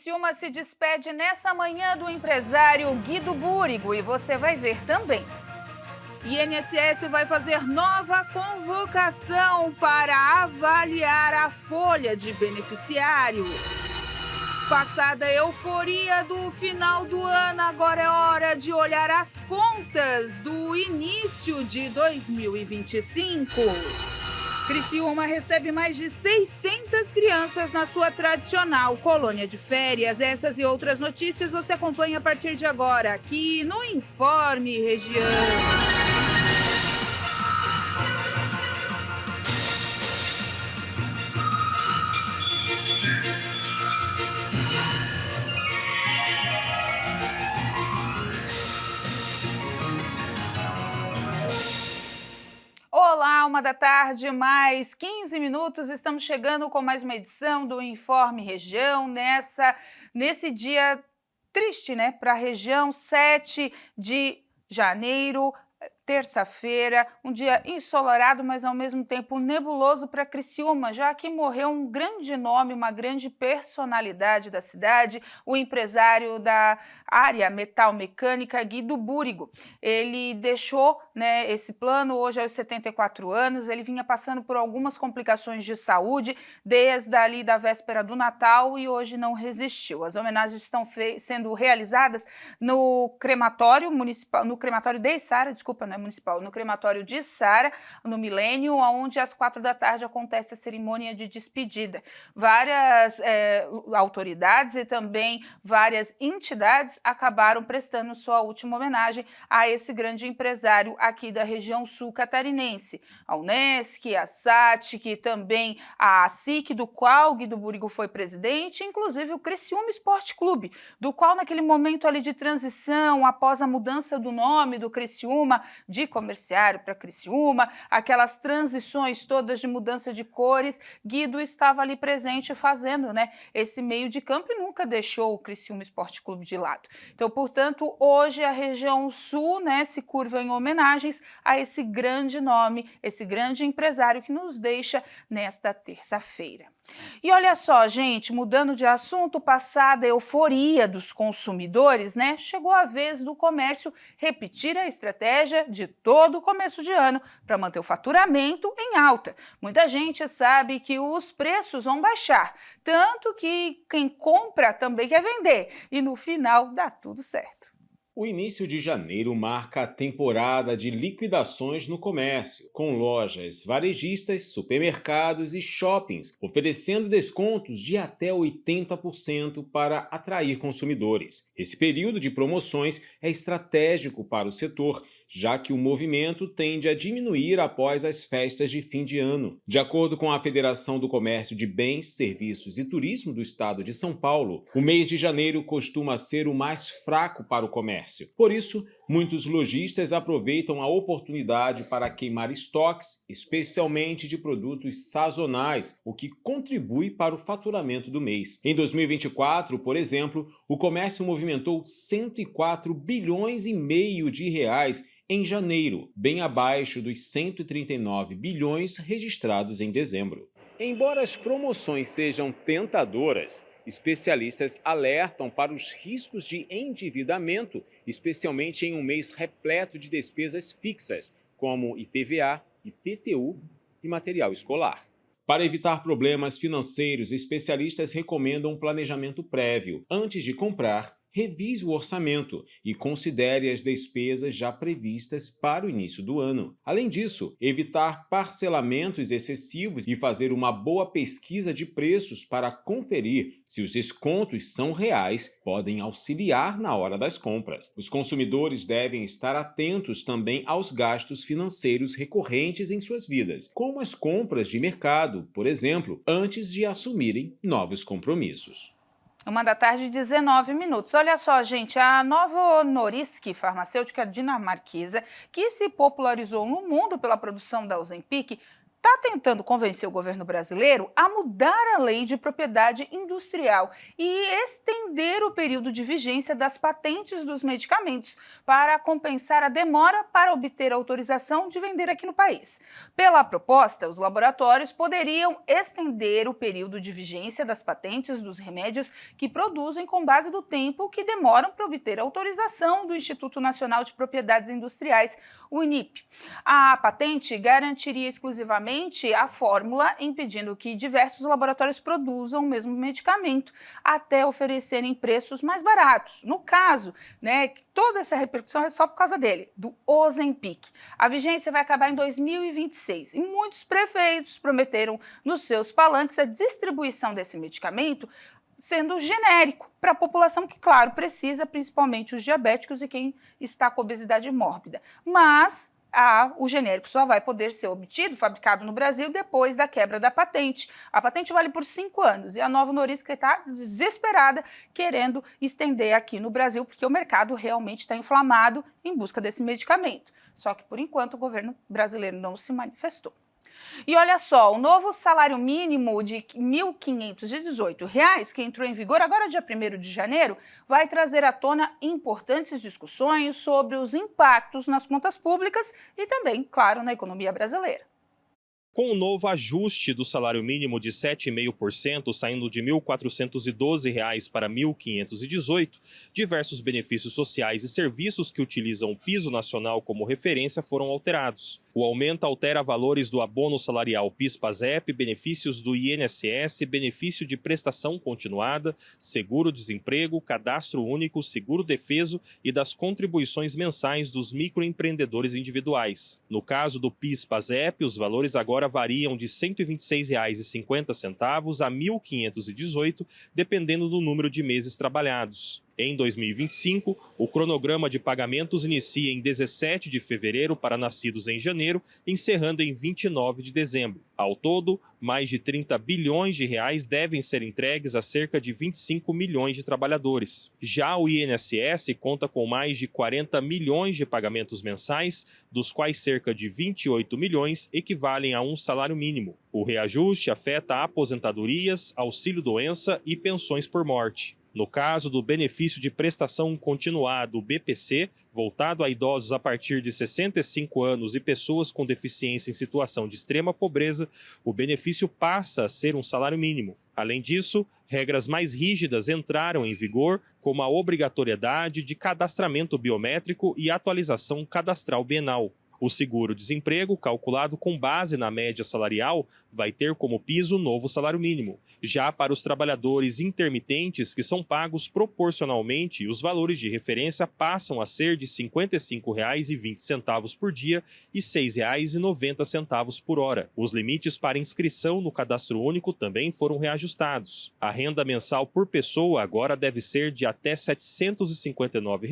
Criciúma se despede nessa manhã do empresário Guido Búrigo e você vai ver também. INSS vai fazer nova convocação para avaliar a folha de beneficiário. Passada a euforia do final do ano, agora é hora de olhar as contas do início de 2025. Criciúma recebe mais de 600 crianças na sua tradicional colônia de férias. Essas e outras notícias você acompanha a partir de agora, aqui no Informe Região. Olá, 1 da tarde, mais 15 minutos, estamos chegando com mais uma edição do Informe Região, nesse dia triste, né, para a região, 7 de janeiro, terça-feira, um dia ensolarado, mas ao mesmo tempo nebuloso para Criciúma, já que morreu um grande nome, uma grande personalidade da cidade, o empresário da área metal-mecânica Guido Búrigo. Ele deixou, né, esse plano hoje aos 74 anos, ele vinha passando por algumas complicações de saúde desde ali da véspera do Natal e hoje não resistiu. As homenagens estão sendo realizadas no crematório municipal, no crematório de Içara, desculpa, não é municipal, no crematório de Içara, no Milênio, onde às 4 da tarde acontece a cerimônia de despedida. Várias autoridades e também várias entidades acabaram prestando sua última homenagem a esse grande empresário aqui da região sul catarinense. A Unesc, a SATIC, também a SIC, do qual Guido Búrigo foi presidente, inclusive o Criciúma Esporte Clube, do qual naquele momento ali de transição, após a mudança do nome do Criciúma, de Comerciário para Criciúma, aquelas transições todas de mudança de cores, Guido estava ali presente fazendo, né, esse meio de campo e nunca deixou o Criciúma Esporte Clube de lado. Então, portanto, hoje a região sul, né, se curva em homenagens a esse grande nome, esse grande empresário que nos deixa nesta terça-feira. E olha só, gente, mudando de assunto, passada a euforia dos consumidores, né, chegou a vez do comércio repetir a estratégia de todo o começo de ano para manter o faturamento em alta. Muita gente sabe que os preços vão baixar, tanto que quem compra também quer vender e no final dá tudo certo. O início de janeiro marca a temporada de liquidações no comércio, com lojas varejistas, supermercados e shoppings oferecendo descontos de até 80% para atrair consumidores. Esse período de promoções é estratégico para o setor, já que o movimento tende a diminuir após as festas de fim de ano. De acordo com a Federação do Comércio de Bens, Serviços e Turismo do Estado de São Paulo, o mês de janeiro costuma ser o mais fraco para o comércio. Por isso, muitos lojistas aproveitam a oportunidade para queimar estoques, especialmente de produtos sazonais, o que contribui para o faturamento do mês. Em 2024, por exemplo, o comércio movimentou 104 bilhões e meio de reais em janeiro, bem abaixo dos 139 bilhões registrados em dezembro. Embora as promoções sejam tentadoras, especialistas alertam para os riscos de endividamento, especialmente em um mês repleto de despesas fixas, como IPVA, IPTU e material escolar. Para evitar problemas financeiros, especialistas recomendam um planejamento prévio. Antes de comprar, revise o orçamento e considere as despesas já previstas para o início do ano. Além disso, evitar parcelamentos excessivos e fazer uma boa pesquisa de preços para conferir se os descontos são reais podem auxiliar na hora das compras. Os consumidores devem estar atentos também aos gastos financeiros recorrentes em suas vidas, como as compras de mercado, por exemplo, antes de assumirem novos compromissos. 1 da tarde, 19 minutos. Olha só, gente, a Novo Nordisk, farmacêutica dinamarquesa, que se popularizou no mundo pela produção da Ozempic, está tentando convencer o governo brasileiro a mudar a lei de propriedade industrial e estender o período de vigência das patentes dos medicamentos para compensar a demora para obter autorização de vender aqui no país. Pela proposta, os laboratórios poderiam estender o período de vigência das patentes dos remédios que produzem com base no tempo que demoram para obter autorização do Instituto Nacional de Propriedades Industriais, o INIP. A patente garantiria exclusivamente a fórmula, impedindo que diversos laboratórios produzam o mesmo medicamento até oferecerem preços mais baratos. No caso, toda essa repercussão é só por causa dele, do Ozempic. A vigência vai acabar em 2026 e muitos prefeitos prometeram nos seus palanques a distribuição desse medicamento sendo genérico para a população que, claro, precisa, principalmente os diabéticos e quem está com obesidade mórbida. Mas o genérico só vai poder ser obtido, fabricado no Brasil, depois da quebra da patente. A patente vale por 5 anos e a Novo Nordisk está desesperada querendo estender aqui no Brasil, porque o mercado realmente está inflamado em busca desse medicamento. Só que, por enquanto, o governo brasileiro não se manifestou. E olha só, o novo salário mínimo de R$ 1.518, que entrou em vigor agora dia 1º de janeiro, vai trazer à tona importantes discussões sobre os impactos nas contas públicas e também, claro, na economia brasileira. Com o novo ajuste do salário mínimo de 7,5%, saindo de R$ 1.412 para R$ 1.518, diversos benefícios sociais e serviços que utilizam o piso nacional como referência foram alterados. O aumento altera valores do abono salarial PIS/PASEP, benefícios do INSS, benefício de prestação continuada, seguro-desemprego, cadastro único, seguro-defeso e das contribuições mensais dos microempreendedores individuais. No caso do PIS/PASEP, os valores agora variam de R$ 126,50 a R$ 1.518, dependendo do número de meses trabalhados. Em 2025, o cronograma de pagamentos inicia em 17 de fevereiro para nascidos em janeiro, encerrando em 29 de dezembro. Ao todo, mais de 30 bilhões de reais devem ser entregues a cerca de 25 milhões de trabalhadores. Já o INSS conta com mais de 40 milhões de pagamentos mensais, dos quais cerca de 28 milhões equivalem a um salário mínimo. O reajuste afeta aposentadorias, auxílio-doença e pensões por morte. No caso do benefício de prestação continuada, o BPC, voltado a idosos a partir de 65 anos e pessoas com deficiência em situação de extrema pobreza, o benefício passa a ser um salário mínimo. Além disso, regras mais rígidas entraram em vigor, como a obrigatoriedade de cadastramento biométrico e atualização cadastral bienal. O seguro-desemprego, calculado com base na média salarial, vai ter como piso o novo salário mínimo. Já para os trabalhadores intermitentes, que são pagos proporcionalmente, os valores de referência passam a ser de R$ 55,20 por dia e R$ 6,90 por hora. Os limites para inscrição no cadastro único também foram reajustados. A renda mensal por pessoa agora deve ser de até R$ 759,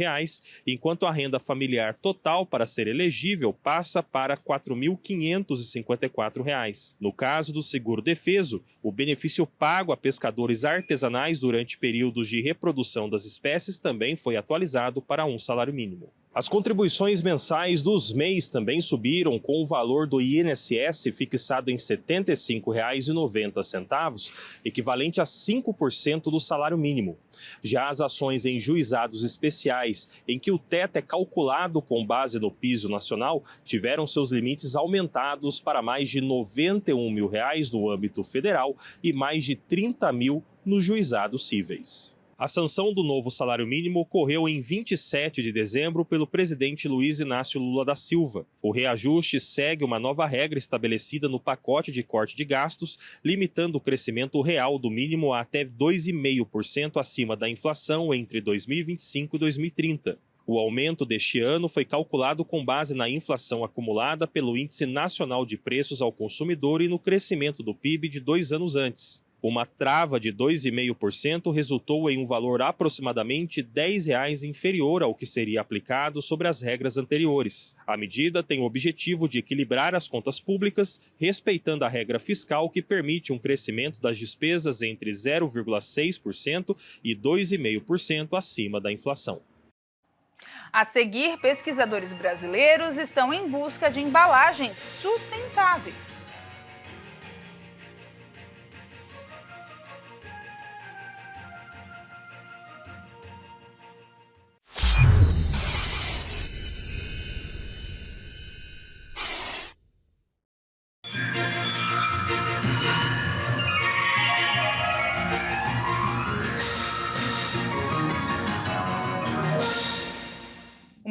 enquanto a renda familiar total para ser elegível passa para R$ 4.554. No caso do seguro-defeso, o benefício pago a pescadores artesanais durante períodos de reprodução das espécies também foi atualizado para um salário mínimo. As contribuições mensais dos MEIs também subiram, com o valor do INSS fixado em R$ 75,90, equivalente a 5% do salário mínimo. Já as ações em juizados especiais, em que o teto é calculado com base no piso nacional, tiveram seus limites aumentados para mais de R$ 91 mil no âmbito federal e mais de R$ 30 mil nos juizados cíveis. A sanção do novo salário mínimo ocorreu em 27 de dezembro pelo presidente Luiz Inácio Lula da Silva. O reajuste segue uma nova regra estabelecida no pacote de corte de gastos, limitando o crescimento real do mínimo a até 2,5% acima da inflação entre 2025 e 2030. O aumento deste ano foi calculado com base na inflação acumulada pelo Índice Nacional de Preços ao Consumidor e no crescimento do PIB de 2 anos antes. Uma trava de 2,5% resultou em um valor aproximadamente R$ 10 inferior ao que seria aplicado sobre as regras anteriores. A medida tem o objetivo de equilibrar as contas públicas, respeitando a regra fiscal que permite um crescimento das despesas entre 0,6% e 2,5% acima da inflação. A seguir, pesquisadores brasileiros estão em busca de embalagens sustentáveis.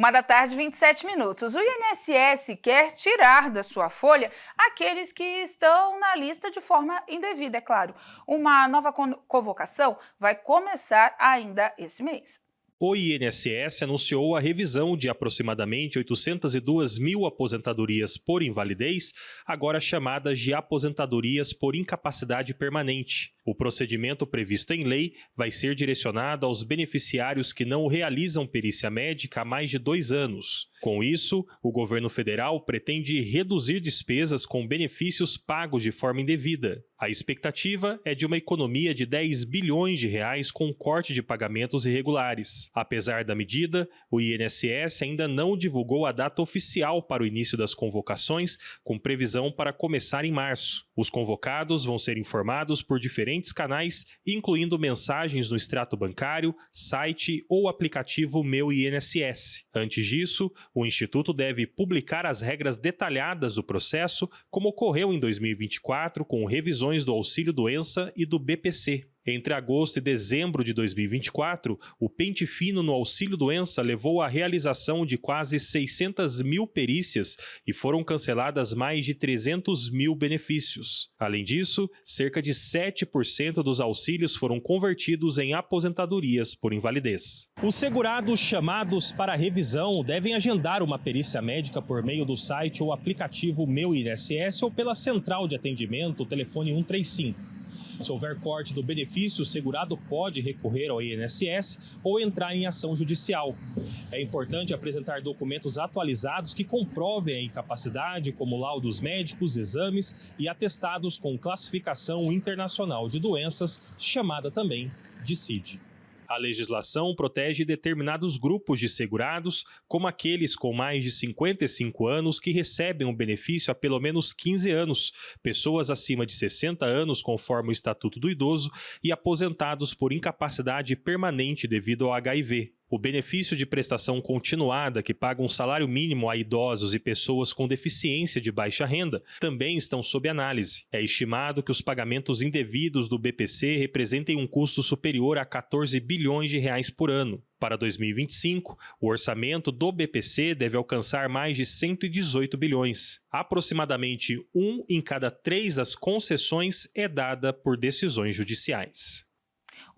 1 da tarde, 27 minutos. O INSS quer tirar da sua folha aqueles que estão na lista de forma indevida, é claro. Uma nova convocação vai começar ainda esse mês. O INSS anunciou a revisão de aproximadamente 802 mil aposentadorias por invalidez, agora chamadas de aposentadorias por incapacidade permanente. O procedimento previsto em lei vai ser direcionado aos beneficiários que não realizam perícia médica há mais de 2 anos. Com isso, o governo federal pretende reduzir despesas com benefícios pagos de forma indevida. A expectativa é de uma economia de 10 bilhões de reais com corte de pagamentos irregulares. Apesar da medida, o INSS ainda não divulgou a data oficial para o início das convocações, com previsão para começar em março. Os convocados vão ser informados por diferentes canais, incluindo mensagens no extrato bancário, site ou aplicativo Meu INSS. Antes disso, o Instituto deve publicar as regras detalhadas do processo, como ocorreu em 2024 com revisões do Auxílio-Doença e do BPC. Entre agosto e dezembro de 2024, o pente fino no Auxílio-Doença levou à realização de quase 600 mil perícias e foram canceladas mais de 300 mil benefícios. Além disso, cerca de 7% dos auxílios foram convertidos em aposentadorias por invalidez. Os segurados chamados para revisão devem agendar uma perícia médica por meio do site ou aplicativo Meu INSS ou pela central de atendimento, telefone 135. Se houver corte do benefício, o segurado pode recorrer ao INSS ou entrar em ação judicial. É importante apresentar documentos atualizados que comprovem a incapacidade, como laudos médicos, exames e atestados com classificação internacional de doenças, chamada também de CID. A legislação protege determinados grupos de segurados, como aqueles com mais de 55 anos que recebem um benefício há pelo menos 15 anos, pessoas acima de 60 anos conforme o Estatuto do Idoso e aposentados por incapacidade permanente devido ao HIV. O benefício de prestação continuada, que paga um salário mínimo a idosos e pessoas com deficiência de baixa renda, também estão sob análise. É estimado que os pagamentos indevidos do BPC representem um custo superior a 14 bilhões de reais por ano. Para 2025, o orçamento do BPC deve alcançar mais de 118 bilhões. Aproximadamente 1 em cada 3 das concessões é dada por decisões judiciais.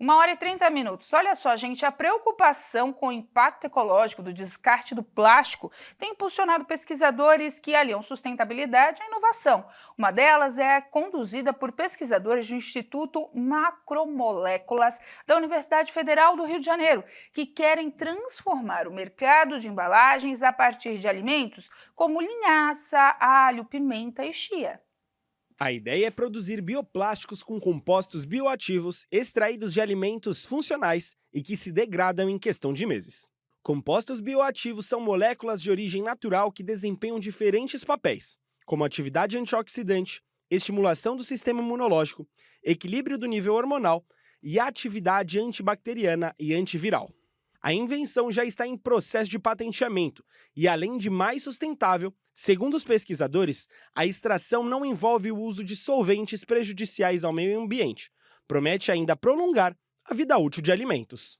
1 hora e 30 minutos. Olha só, gente, a preocupação com o impacto ecológico do descarte do plástico tem impulsionado pesquisadores que aliam sustentabilidade à inovação. Uma delas é conduzida por pesquisadores do Instituto Macromoléculas da Universidade Federal do Rio de Janeiro, que querem transformar o mercado de embalagens a partir de alimentos como linhaça, alho, pimenta e chia. A ideia é produzir bioplásticos com compostos bioativos extraídos de alimentos funcionais e que se degradam em questão de meses. Compostos bioativos são moléculas de origem natural que desempenham diferentes papéis, como atividade antioxidante, estimulação do sistema imunológico, equilíbrio do nível hormonal e atividade antibacteriana e antiviral. A invenção já está em processo de patenteamento e, além de mais sustentável, segundo os pesquisadores, a extração não envolve o uso de solventes prejudiciais ao meio ambiente. Promete ainda prolongar a vida útil de alimentos.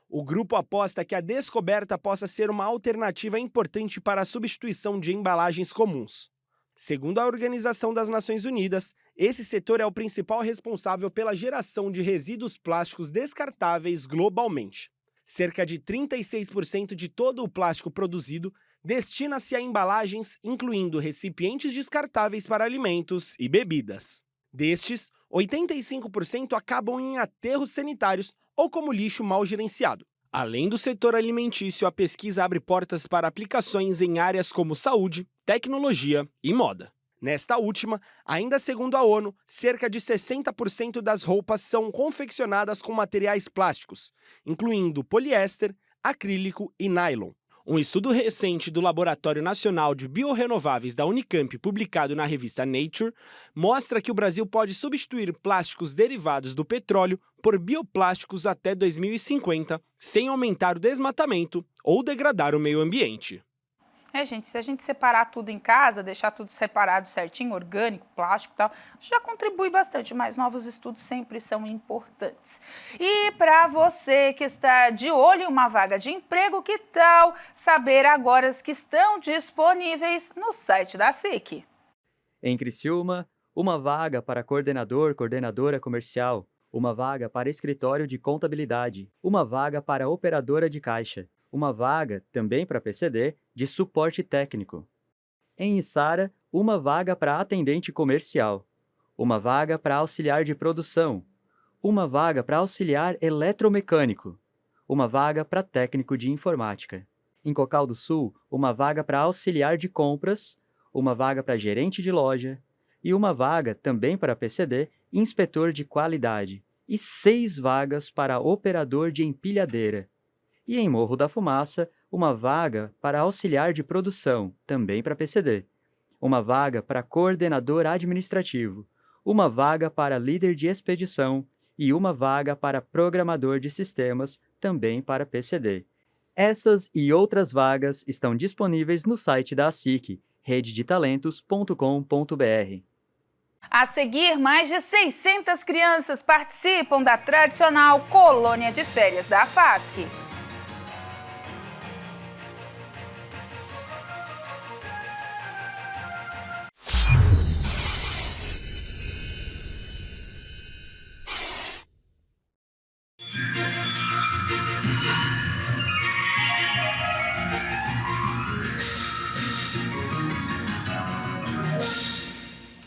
O grupo aposta que a descoberta possa ser uma alternativa importante para a substituição de embalagens comuns. Segundo a Organização das Nações Unidas, esse setor é o principal responsável pela geração de resíduos plásticos descartáveis globalmente. Cerca de 36% de todo o plástico produzido destina-se a embalagens, incluindo recipientes descartáveis para alimentos e bebidas. Destes, 85% acabam em aterros sanitários ou como lixo mal gerenciado. Além do setor alimentício, a pesquisa abre portas para aplicações em áreas como saúde, tecnologia e moda. Nesta última, ainda segundo a ONU, cerca de 60% das roupas são confeccionadas com materiais plásticos, incluindo poliéster, acrílico e nylon. Um estudo recente do Laboratório Nacional de Biorrenováveis da Unicamp, publicado na revista Nature, mostra que o Brasil pode substituir plásticos derivados do petróleo por bioplásticos até 2050, sem aumentar o desmatamento ou degradar o meio ambiente. Gente, se a gente separar tudo em casa, deixar tudo separado certinho, orgânico, plástico e tal, já contribui bastante, mas novos estudos sempre são importantes. E para você que está de olho em uma vaga de emprego, que tal saber agora as que estão disponíveis no site da SIC? Em Criciúma, uma vaga para coordenador, coordenadora comercial, uma vaga para escritório de contabilidade, uma vaga para operadora de caixa, uma vaga, também para PCD, de suporte técnico. Em Içara, uma vaga para atendente comercial, uma vaga para auxiliar de produção, uma vaga para auxiliar eletromecânico, uma vaga para técnico de informática. Em Cocal do Sul, uma vaga para auxiliar de compras, uma vaga para gerente de loja e uma vaga, também para PCD, inspetor de qualidade, e 6 vagas para operador de empilhadeira. E em Morro da Fumaça, uma vaga para auxiliar de produção, também para PCD, uma vaga para coordenador administrativo, uma vaga para líder de expedição e uma vaga para programador de sistemas, também para PCD. Essas e outras vagas estão disponíveis no site da SIC, rededetalentos.com.br. A seguir, mais de 600 crianças participam da tradicional colônia de férias da FASC.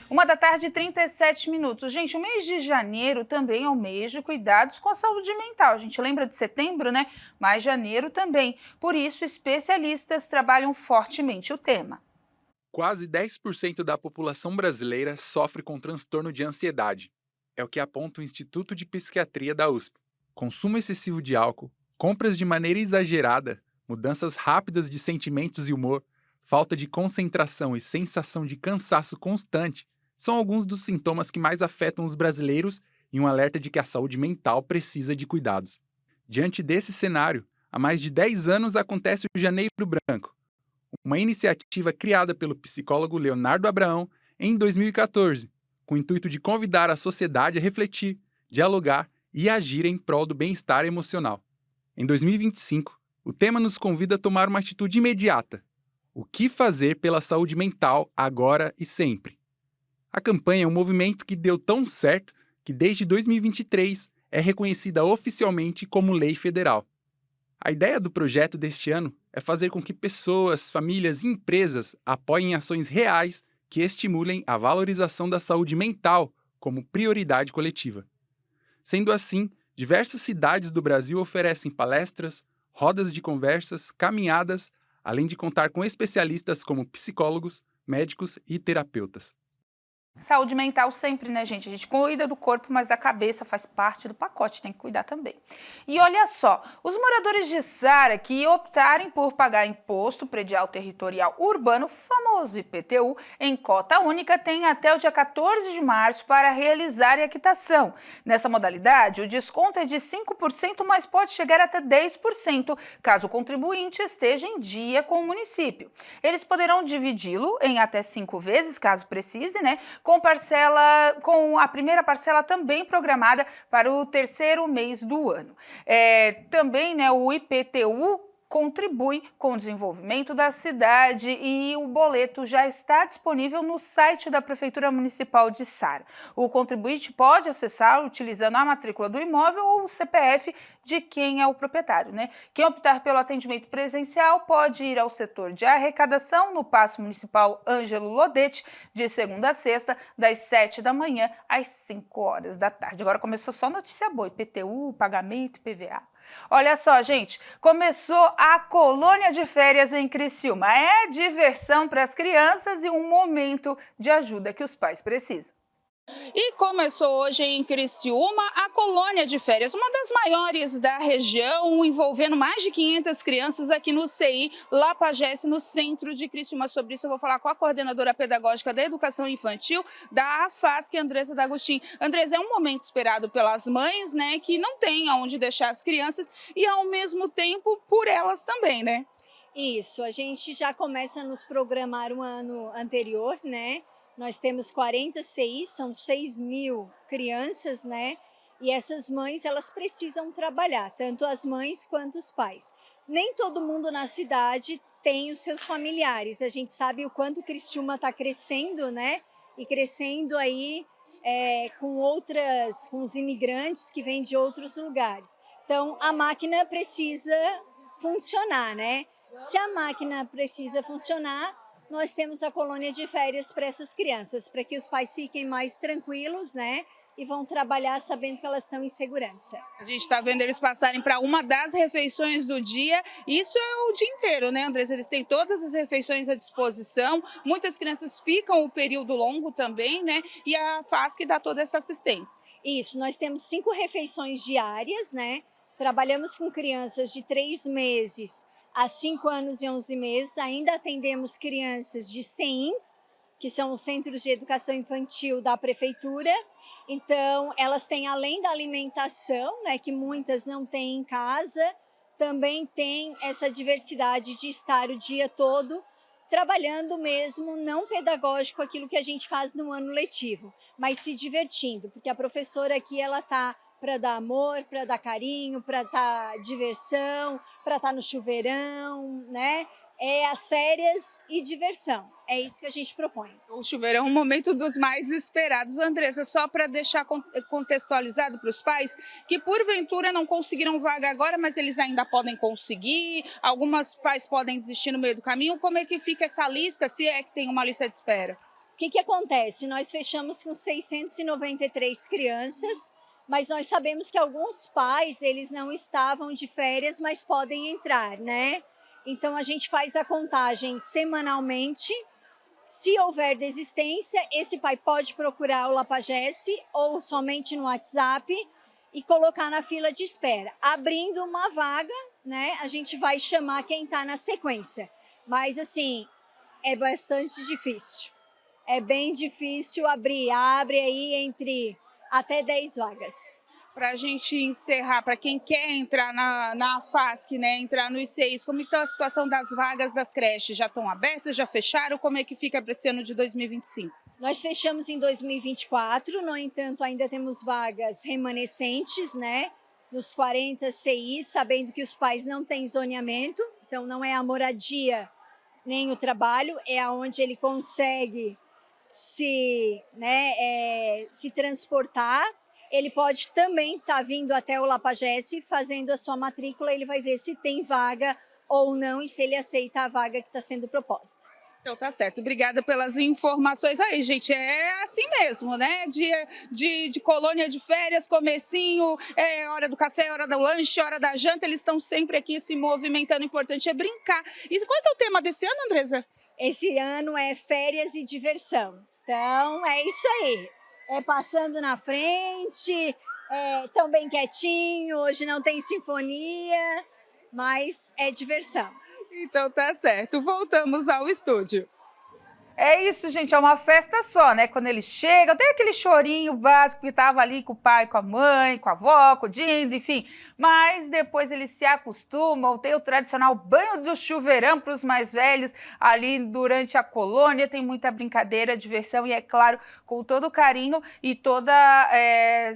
Uma da tarde, 37 minutos. Gente, o mês de janeiro também é o mês de cuidados com a saúde mental. A gente lembra de setembro, né? Mas janeiro também. Por isso, especialistas trabalham fortemente o tema. Quase 10% da população brasileira sofre com transtorno de ansiedade. É o que aponta o Instituto de Psiquiatria da USP. Consumo excessivo de álcool, compras de maneira exagerada, mudanças rápidas de sentimentos e humor, falta de concentração e sensação de cansaço constante são alguns dos sintomas que mais afetam os brasileiros e um alerta de que a saúde mental precisa de cuidados. Diante desse cenário, há mais de 10 anos acontece o Janeiro Branco, uma iniciativa criada pelo psicólogo Leonardo Abraão em 2014, com o intuito de convidar a sociedade a refletir, dialogar e agir em prol do bem-estar emocional. Em 2025, o tema nos convida a tomar uma atitude imediata. O que fazer pela saúde mental agora e sempre? A campanha é um movimento que deu tão certo que desde 2023 é reconhecida oficialmente como lei federal. A ideia do projeto deste ano é fazer com que pessoas, famílias e empresas apoiem ações reais que estimulem a valorização da saúde mental como prioridade coletiva. Sendo assim, diversas cidades do Brasil oferecem palestras, rodas de conversas, caminhadas, além de contar com especialistas como psicólogos, médicos e terapeutas. Saúde mental sempre, né, gente? A gente cuida do corpo, mas da cabeça faz parte do pacote, tem que cuidar também. E olha só, os moradores de Içara que optarem por pagar imposto predial territorial urbano, famoso IPTU, em cota única, têm até o dia 14 de março para realizarem a quitação. Nessa modalidade, o desconto é de 5%, mas pode chegar até 10%, caso o contribuinte esteja em dia com o município. Eles poderão dividi-lo em até 5 vezes, caso precise, né? Com a primeira parcela também programada para o terceiro mês do ano. Também, né, o IPTU contribui com o desenvolvimento da cidade e o boleto já está disponível no site da Prefeitura Municipal de Içara. O contribuinte pode acessar utilizando a matrícula do imóvel ou o CPF de quem é o proprietário, né? Quem optar pelo atendimento presencial pode ir ao setor de arrecadação no Paço Municipal Ângelo Lodete, de segunda a sexta, das 7 da manhã às 5 horas da tarde. Agora começou só notícia boa, IPTU, pagamento, IPVA. Olha só, gente, começou a colônia de férias em Criciúma. É diversão para as crianças e um momento de ajuda que os pais precisam. E começou hoje em Criciúma a colônia de férias, uma das maiores da região, envolvendo mais de 500 crianças aqui no CI Lapagesse, no centro de Criciúma. Sobre isso eu vou falar com a coordenadora pedagógica da educação infantil da AFASC, Andressa D'Agostin. Andressa, é um momento esperado pelas mães, né, que não têm aonde deixar as crianças e ao mesmo tempo por elas também, né? Isso, a gente já começa a nos programar um ano anterior, né? Nós temos 40 CIs, são 6.000 crianças, né? E essas mães, elas precisam trabalhar, tanto as mães quanto os pais. Nem todo mundo na cidade tem os seus familiares. A gente sabe o quanto Criciúma está crescendo, né? E crescendo aí com os imigrantes que vêm de outros lugares. Então, a máquina precisa funcionar, né? Se a máquina precisa funcionar, nós temos a colônia de férias para essas crianças, para que os pais fiquem mais tranquilos, né? E vão trabalhar sabendo que elas estão em segurança. A gente está vendo eles passarem para uma das refeições do dia. Isso é o dia inteiro, né, Andressa? Eles têm todas as refeições à disposição. Muitas crianças ficam o período longo também, né? E a FASC dá toda essa assistência. Isso, nós temos 5 refeições diárias, né? Trabalhamos com crianças de 3 meses a 5 anos e 11 meses. Ainda atendemos crianças de CEINS, que são os Centros de Educação Infantil da Prefeitura. Então, elas têm, além da alimentação, né, que muitas não têm em casa, também tem essa diversidade de estar o dia todo trabalhando mesmo, não pedagógico, aquilo que a gente faz no ano letivo, mas se divertindo, porque a professora aqui, ela está para dar amor, para dar carinho, para dar diversão, para estar no chuveirão, né? É as férias e diversão. É isso que a gente propõe. O chuveiro é um momento dos mais esperados. Andressa, só para deixar contextualizado para os pais, que porventura não conseguiram vaga agora, mas eles ainda podem conseguir, algumas pais podem desistir no meio do caminho. Como é que fica essa lista, se é que tem uma lista de espera? O que acontece? Nós fechamos com 693 crianças, mas nós sabemos que alguns pais, eles não estavam de férias, mas podem entrar, né? Então, a gente faz a contagem semanalmente. Se houver desistência, esse pai pode procurar o Lapagesse ou somente no WhatsApp e colocar na fila de espera. Abrindo uma vaga, né, a gente vai chamar quem está na sequência. Mas, assim, é bastante difícil. É bem difícil abrir. Abre aí entre até 10 vagas. Para a gente encerrar, para quem quer entrar na FASC, né, entrar no ICEIs, como está a situação das vagas das creches? Já estão abertas, já fecharam? Como é que fica para esse ano de 2025? Nós fechamos em 2024, no entanto, ainda temos vagas remanescentes, né, nos 40 CIs, sabendo que os pais não têm zoneamento, então não é a moradia nem o trabalho, é aonde ele consegue se transportar. Ele pode também estar vindo até o Lapagesse, fazendo a sua matrícula, ele vai ver se tem vaga ou não e se ele aceita a vaga que está sendo proposta. Então tá certo, obrigada pelas informações aí, gente, é assim mesmo, né, dia de colônia de férias, comecinho, é hora do café, hora do lanche, hora da janta, eles estão sempre aqui se movimentando, o importante é brincar. E qual que é o tema desse ano, Andressa? Esse ano é férias e diversão, então é isso aí. É passando na frente, tão bem quietinho, hoje não tem sinfonia, mas é diversão. Então tá certo, voltamos ao estúdio. É isso, gente, é uma festa só, né? Quando eles chegam, tem aquele chorinho básico que tava ali com o pai, com a mãe, com a avó, com o Dindo, enfim. Mas depois eles se acostumam, tem o tradicional banho do chuveirão para os mais velhos ali durante a colônia, tem muita brincadeira, diversão e, é claro, com todo o carinho e toda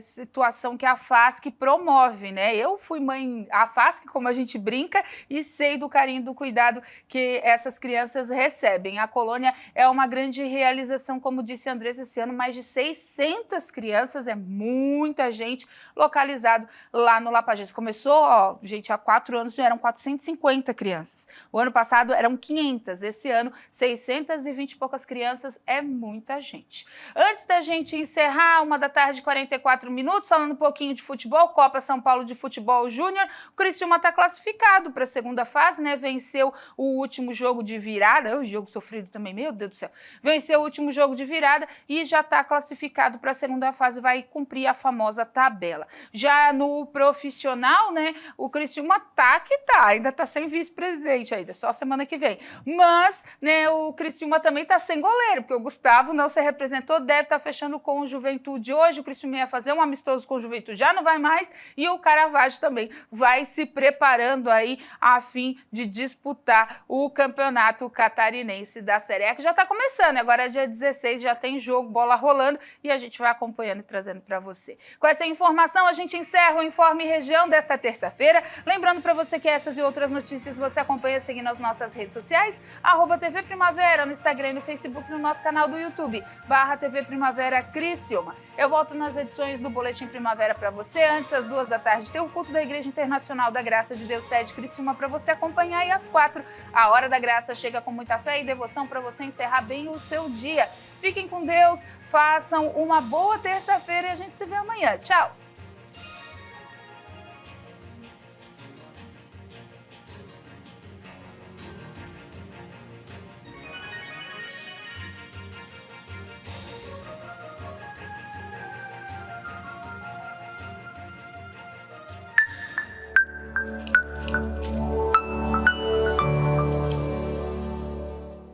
situação que a FASC promove, né? Eu fui mãe, a FASC, como a gente brinca, e sei do carinho, do cuidado que essas crianças recebem. A colônia é uma grande realização, como disse a Andressa, esse ano mais de 600 crianças, é muita gente localizado lá no Lapagesse. Começou, ó, gente, há 4 anos eram 450 crianças. O ano passado eram 500, esse ano 620 e poucas crianças, é muita gente. Antes da gente encerrar, 1h da tarde, 44 minutos, falando um pouquinho de futebol, Copa São Paulo de Futebol Júnior, o Criciúma está classificado para a segunda fase, né? Venceu o último jogo de virada, o jogo sofrido também, meu Deus do céu. Venceu o último jogo de virada e já está classificado para a segunda fase, vai cumprir a famosa tabela. Já no profissional, né, o Criciúma ainda está sem vice-presidente ainda, só semana que vem. Mas, né, o Criciúma também está sem goleiro, porque o Gustavo não se representou, deve estar fechando com o Juventude hoje. O Criciúma ia fazer um amistoso com o Juventude, já não vai mais, e o Caravaggio também vai se preparando aí a fim de disputar o campeonato catarinense da Série A, que já está começando. Agora é dia 16, já tem jogo, bola rolando, e a gente vai acompanhando e trazendo para você. Com essa informação, a gente encerra o Informe Região desta terça-feira. Lembrando para você que essas e outras notícias você acompanha seguindo as nossas redes sociais, @TV Primavera, no Instagram e no Facebook, no nosso canal do YouTube, /TV Primavera Criciúma. Eu volto nas edições do Boletim Primavera para você. Antes, às 2 da tarde, tem o culto da Igreja Internacional da Graça de Deus, sede Criciúma, para você acompanhar. E às 4, a Hora da Graça chega com muita fé e devoção para você encerrar bem o seu dia. Fiquem com Deus, façam uma boa terça-feira e a gente se vê amanhã. Tchau!